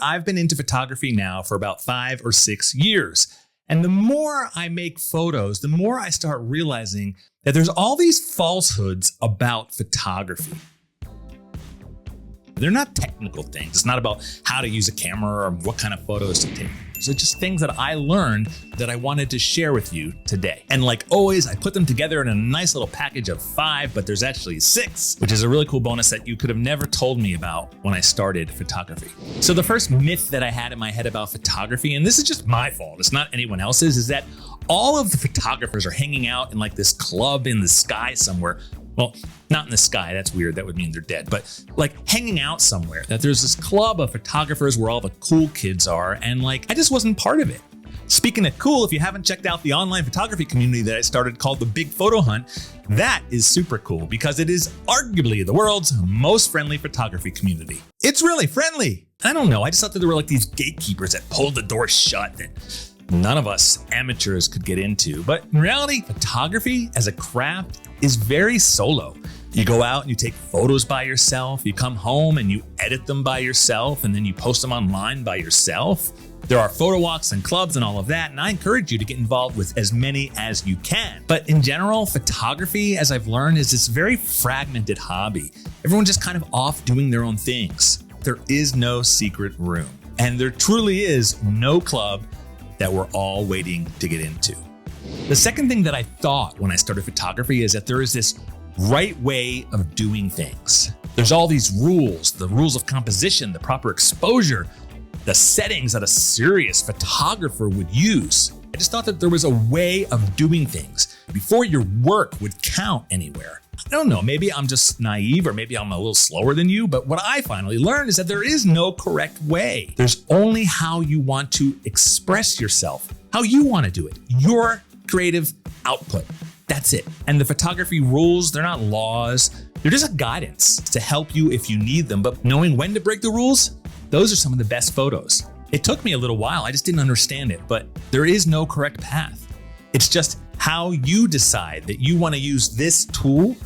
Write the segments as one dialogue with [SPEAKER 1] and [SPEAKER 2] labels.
[SPEAKER 1] I've been into photography now for about 5 or 6 years. And the more I make photos, the more I start realizing that there's all these falsehoods about photography. They're not technical things. It's not about how to use a camera or what kind of photos to take. So just things that I learned that I wanted to share with you today. And like always, I put them together in a nice little package of 5, but there's actually 6, which is a really cool bonus that you could have never told me about when I started photography. So the first myth that I had in my head about photography, and this is just my fault, it's not anyone else's, is that all of the photographers are hanging out in like this club in the sky somewhere. Well, not in the sky, that's weird, that would mean they're dead, but like hanging out somewhere, that there's this club of photographers where all the cool kids are, and like, I just wasn't part of it. Speaking of cool, if you haven't checked out the online photography community that I started called the Big Photo Hunt, that is super cool because it is arguably the world's most friendly photography community. It's really friendly. I don't know, I just thought that there were like these gatekeepers that pulled the door shut that none of us amateurs could get into. But in reality, photography as a craft is very solo. You go out and you take photos by yourself, you come home and you edit them by yourself, and then you post them online by yourself. There are photo walks and clubs and all of that, and I encourage you to get involved with as many as you can. But in general, photography, as I've learned, is this very fragmented hobby. Everyone's just kind of off doing their own things. There is no secret room, and there truly is no club that we're all waiting to get into. The second thing that I thought when I started photography is that there is this right way of doing things. There's all these rules, the rules of composition, the proper exposure, the settings that a serious photographer would use. I just thought that there was a way of doing things before your work would count anywhere. I don't know, maybe I'm just naive or maybe I'm a little slower than you, but what I finally learned is that there is no correct way. There's only how you want to express yourself, how you want to do it, your creative output. That's it. And the photography rules, they're not laws, they're just a guidance to help you if you need them, but knowing when to break the rules, those are some of the best photos. It took me a little while, I just didn't understand it, but there is no correct path. It's just how you decide that you want to use this tool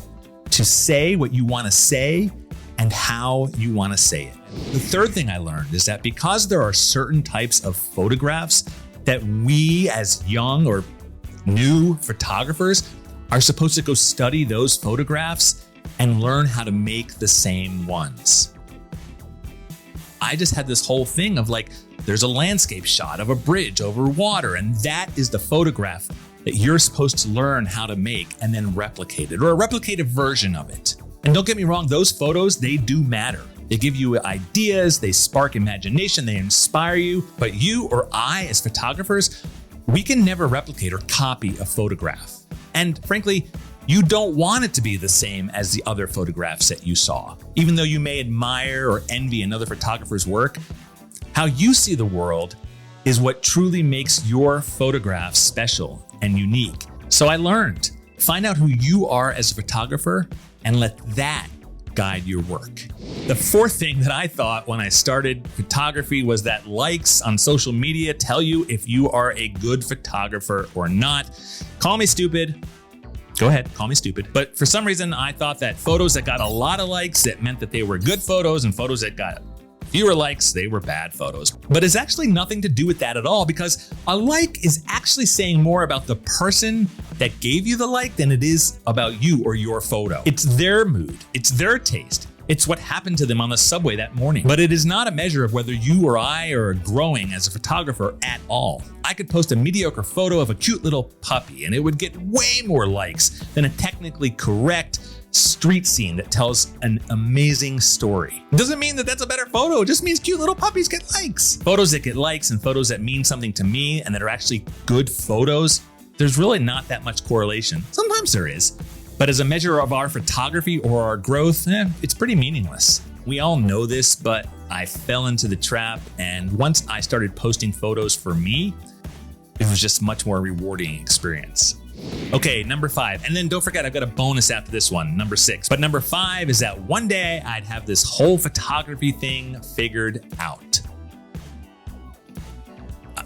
[SPEAKER 1] to say what you want to say and how you want to say it. The third thing I learned is that because there are certain types of photographs that we as young or new photographers are supposed to go study those photographs and learn how to make the same ones. I just had this whole thing of like, there's a landscape shot of a bridge over water, and that is the photograph that you're supposed to learn how to make and then replicate it, or a replicated version of it. And don't get me wrong, those photos, they do matter. They give you ideas, they spark imagination, they inspire you, but you or I as photographers, we can never replicate or copy a photograph. And frankly, you don't want it to be the same as the other photographs that you saw. Even though you may admire or envy another photographer's work, how you see the world is what truly makes your photograph special and unique. So I learned, find out who you are as a photographer and let that guide your work. The fourth thing that I thought when I started photography was that likes on social media tell you if you are a good photographer or not. Call me stupid. Go ahead, call me stupid. But for some reason, I thought that photos that got a lot of likes, that meant that they were good photos, and photos that got fewer likes, they were bad photos. But it's actually nothing to do with that at all, because a like is actually saying more about the person that gave you the like than it is about you or your photo. It's their mood, it's their taste. It's what happened to them on the subway that morning. But it is not a measure of whether you or I are growing as a photographer at all. I could post a mediocre photo of a cute little puppy and it would get way more likes than a technically correct street scene that tells an amazing story. It doesn't mean that that's a better photo, it just means cute little puppies get likes. Photos that get likes and photos that mean something to me and that are actually good photos, there's really not that much correlation. Sometimes there is. But as a measure of our photography or our growth, it's pretty meaningless. We all know this, but I fell into the trap, and once I started posting photos for me, it was just much more rewarding experience. Okay, number 5, and then don't forget, I've got a bonus after this one, number 6. But number 5 is that one day I'd have this whole photography thing figured out.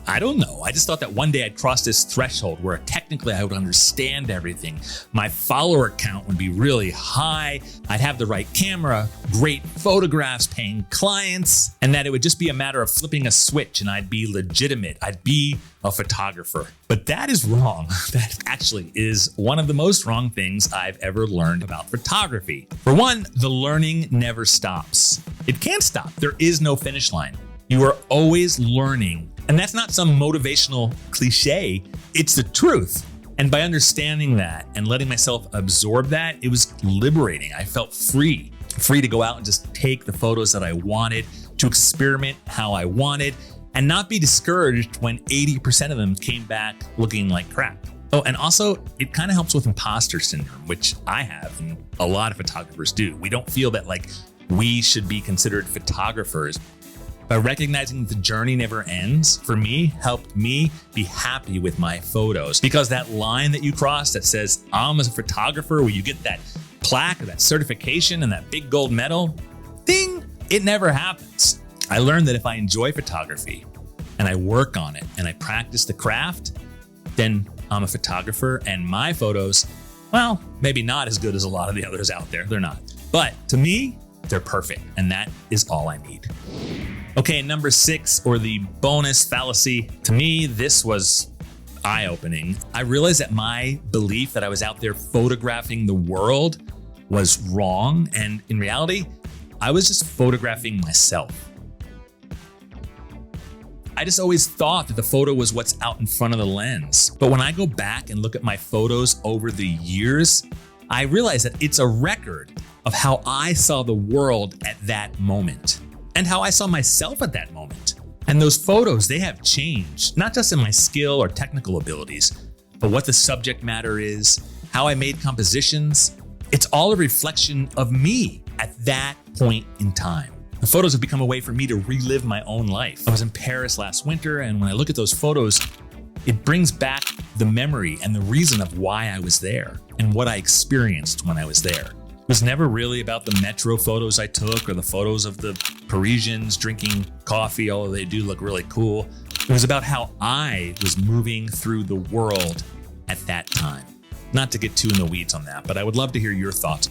[SPEAKER 1] I don't know. I just thought that one day I'd cross this threshold where technically I would understand everything. My follower count would be really high. I'd have the right camera, great photographs, paying clients, and that it would just be a matter of flipping a switch and I'd be legitimate. I'd be a photographer. But that is wrong. That actually is one of the most wrong things I've ever learned about photography. For one, the learning never stops. It can't stop. There is no finish line. You are always learning. And that's not some motivational cliche. It's the truth. And by understanding that and letting myself absorb that, it was liberating. I felt free to go out and just take the photos that I wanted, to experiment how I wanted, and not be discouraged when 80% of them came back looking like crap. Oh, and also it kind of helps with imposter syndrome, which I have and a lot of photographers do. We don't feel that like we should be considered photographers. By recognizing that the journey never ends, for me, helped me be happy with my photos. Because that line that you cross that says, I'm a photographer, where you get that plaque or that certification and that big gold medal, ding, it never happens. I learned that if I enjoy photography and I work on it and I practice the craft, then I'm a photographer, and my photos, well, maybe not as good as a lot of the others out there. They're not. But to me, they're perfect, and that is all I need. Okay, number 6, or the bonus fallacy. To me, this was eye-opening. I realized that my belief that I was out there photographing the world was wrong, and in reality, I was just photographing myself. I just always thought that the photo was what's out in front of the lens. But when I go back and look at my photos over the years, I realize that it's a record of how I saw the world at that moment and how I saw myself at that moment. And those photos, they have changed, not just in my skill or technical abilities, but what the subject matter is, how I made compositions. It's all a reflection of me at that point in time. The photos have become a way for me to relive my own life. I was in Paris last winter, and when I look at those photos, it brings back the memory and the reason of why I was there and what I experienced when I was there. It was never really about the metro photos I took or the photos of the Parisians drinking coffee, although they do look really cool. It was about how I was moving through the world at that time. Not to get too in the weeds on that, but I would love to hear your thoughts.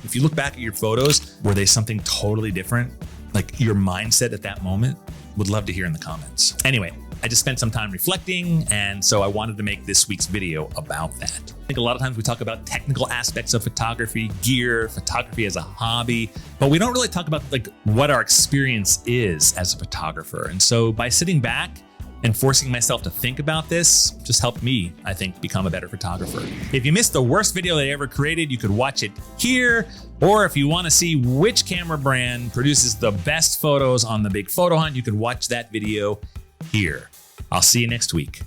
[SPEAKER 1] If you look back at your photos, were they something totally different? Like your mindset at that moment? Would love to hear in the comments. Anyway, I just spent some time reflecting, and so I wanted to make this week's video about that. I think a lot of times we talk about technical aspects of photography, gear, photography as a hobby, but we don't really talk about like what our experience is as a photographer. And so by sitting back and forcing myself to think about this just helped me, I think, become a better photographer. If you missed the worst video that I ever created, you could watch it here. Or if you want to see which camera brand produces the best photos on the big photo hunt, you could watch that video here. I'll see you next week.